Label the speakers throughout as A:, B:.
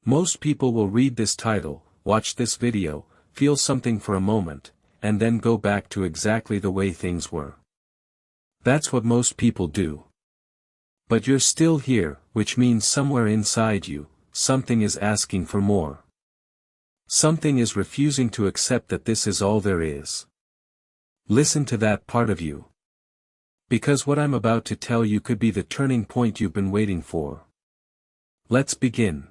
A: Most people will read this title, watch this video, feel something for a moment, and then go back to exactly the way things were. That's what most people do. But you're still here, which means somewhere inside you, something is asking for more. Something is refusing to accept that this is all there is. Listen to that part of you. Because what I'm about to tell you could be the turning point you've been waiting for. Let's begin.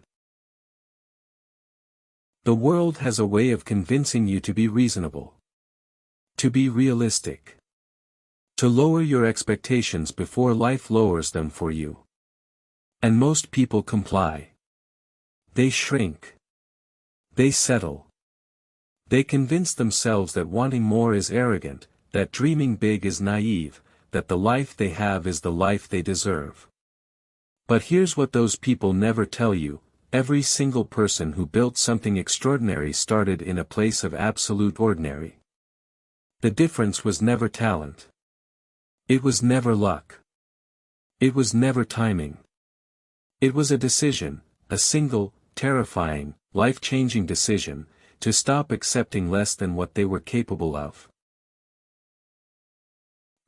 A: The world has a way of convincing you to be reasonable. To be realistic. To lower your expectations before life lowers them for you. And most people comply. They shrink. They settle. They convince themselves that wanting more is arrogant, that dreaming big is naive, that the life they have is the life they deserve. But here's what those people never tell you: every single person who built something extraordinary started in a place of absolute ordinary. The difference was never talent. It was never luck. It was never timing. It was a decision, a single, terrifying, life-changing decision, to stop accepting less than what they were capable of.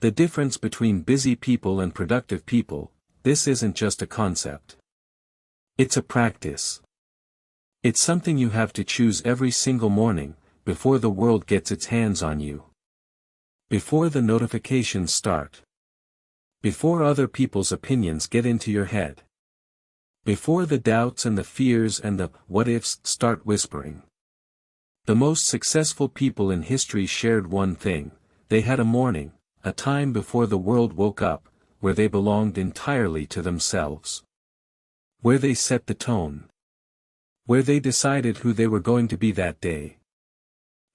A: The difference between busy people and productive people, this isn't just a concept. It's a practice. It's something you have to choose every single morning, before the world gets its hands on you. Before the notifications start. Before other people's opinions get into your head. Before the doubts and the fears and the what-ifs start whispering. The most successful people in history shared one thing: they had a morning, a time before the world woke up, where they belonged entirely to themselves. Where they set the tone. Where they decided who they were going to be that day.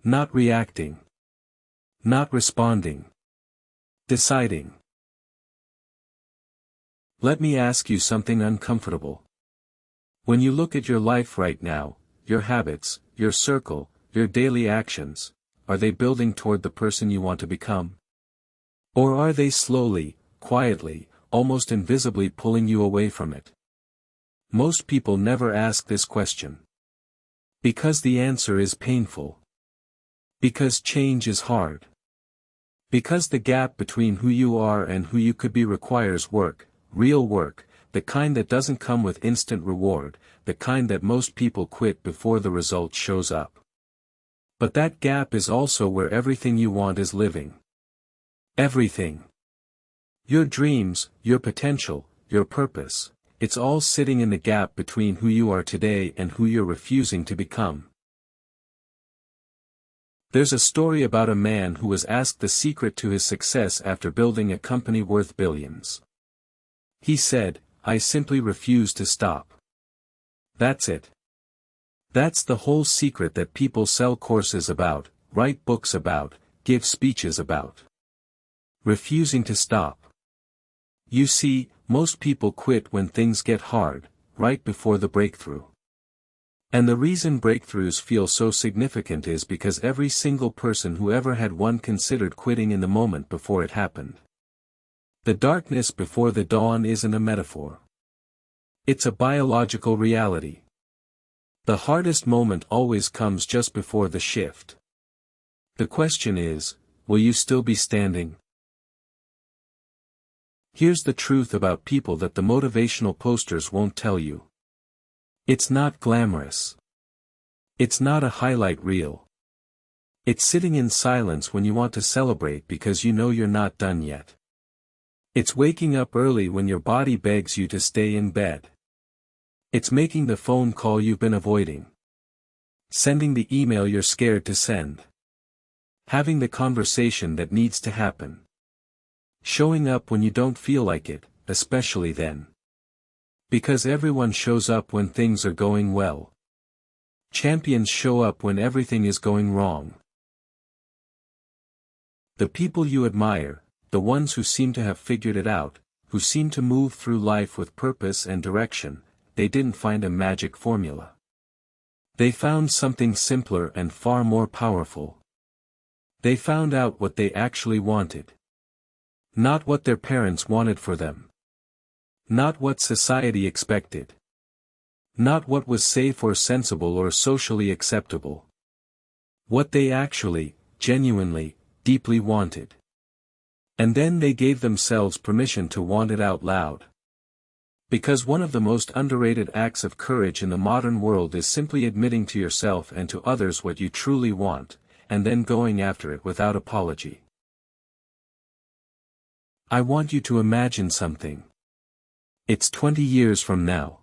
A: Not reacting. Not responding. Deciding. Let me ask you something uncomfortable. When you look at your life right now, your habits, your circle, your daily actions, are they building toward the person you want to become? Or are they slowly, quietly, almost invisibly pulling you away from it? Most people never ask this question. Because the answer is painful. Because change is hard. Because the gap between who you are and who you could be requires work, real work, the kind that doesn't come with instant reward, the kind that most people quit before the result shows up. But that gap is also where everything you want is living. Everything. Your dreams, your potential, your purpose, it's all sitting in the gap between who you are today and who you're refusing to become. There's a story about a man who was asked the secret to his success after building a company worth billions. He said, "I simply refuse to stop." That's it. That's the whole secret that people sell courses about, write books about, give speeches about. Refusing to stop. You see, most people quit when things get hard, right before the breakthrough. And the reason breakthroughs feel so significant is because every single person who ever had one considered quitting in the moment before it happened. The darkness before the dawn isn't a metaphor. It's a biological reality. The hardest moment always comes just before the shift. The question is, will you still be standing? Here's the truth about people that the motivational posters won't tell you. It's not glamorous. It's not a highlight reel. It's sitting in silence when you want to celebrate because you know you're not done yet. It's waking up early when your body begs you to stay in bed. It's making the phone call you've been avoiding. Sending the email you're scared to send. Having the conversation that needs to happen. Showing up when you don't feel like it, especially then. Because everyone shows up when things are going well. Champions show up when everything is going wrong. The people you admire, the ones who seem to have figured it out, who seem to move through life with purpose and direction, they didn't find a magic formula. They found something simpler and far more powerful. They found out what they actually wanted. Not what their parents wanted for them. Not what society expected. Not what was safe or sensible or socially acceptable. What they actually, genuinely, deeply wanted. And then they gave themselves permission to want it out loud. Because one of the most underrated acts of courage in the modern world is simply admitting to yourself and to others what you truly want, and then going after it without apology. I want you to imagine something. It's 20 years from now.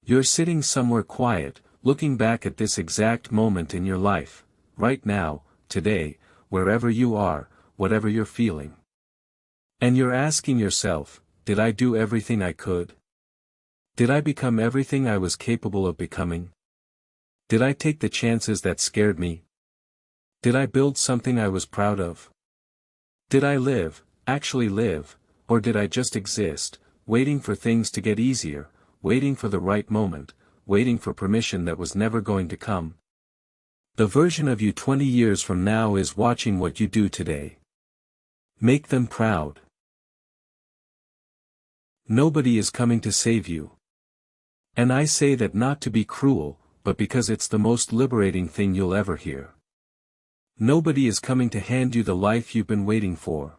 A: You're sitting somewhere quiet, looking back at this exact moment in your life, right now, today, wherever you are, whatever you're feeling. And you're asking yourself, did I do everything I could? Did I become everything I was capable of becoming? Did I take the chances that scared me? Did I build something I was proud of? Did I live, actually live, or did I just exist, waiting for things to get easier, waiting for the right moment, waiting for permission that was never going to come? The version of you 20 years from now is watching what you do today. Make them proud. Nobody is coming to save you. And I say that not to be cruel, but because it's the most liberating thing you'll ever hear. Nobody is coming to hand you the life you've been waiting for.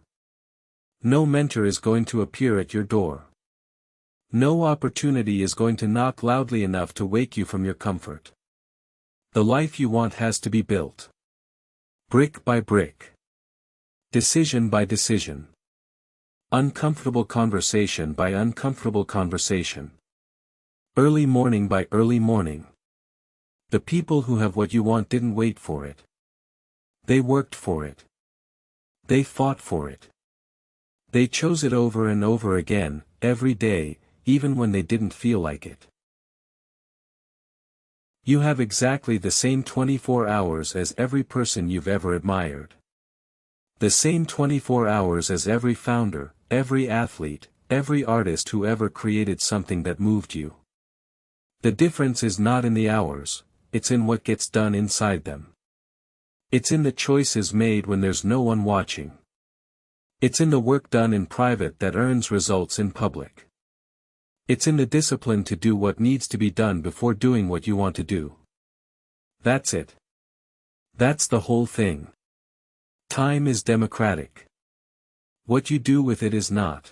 A: No mentor is going to appear at your door. No opportunity is going to knock loudly enough to wake you from your comfort. The life you want has to be built. Brick by brick. Decision by decision. Uncomfortable conversation by uncomfortable conversation. Early morning by early morning. The people who have what you want didn't wait for it. They worked for it. They fought for it. They chose it over and over again, every day, even when they didn't feel like it. You have exactly the same 24 hours as every person you've ever admired. The same 24 hours as every founder, every athlete, every artist who ever created something that moved you. The difference is not in the hours, it's in what gets done inside them. It's in the choices made when there's no one watching. It's in the work done in private that earns results in public. It's in the discipline to do what needs to be done before doing what you want to do. That's it. That's the whole thing. Time is democratic. What you do with it is not.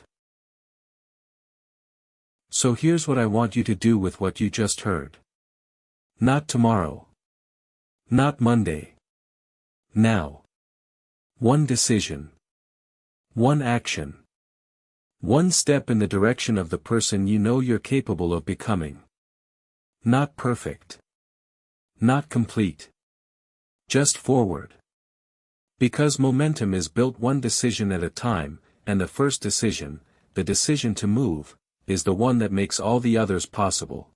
A: So here's what I want you to do with what you just heard. Not tomorrow. Not Monday. Now. One decision. One action. One step in the direction of the person you know you're capable of becoming. Not perfect. Not complete. Just forward. Because momentum is built one decision at a time, and the first decision, the decision to move, is the one that makes all the others possible.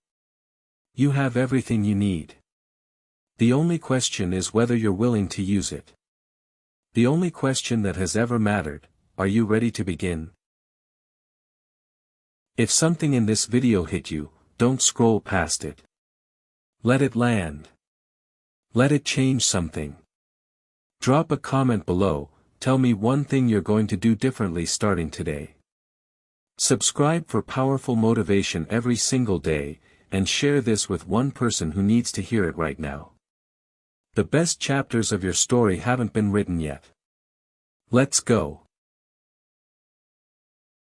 A: You have everything you need. The only question is whether you're willing to use it. The only question that has ever mattered, are you ready to begin? If something in this video hit you, don't scroll past it. Let it land. Let it change something. Drop a comment below, tell me one thing you're going to do differently starting today. Subscribe for powerful motivation every single day, and share this with one person who needs to hear it right now. The best chapters of your story haven't been written yet. Let's go.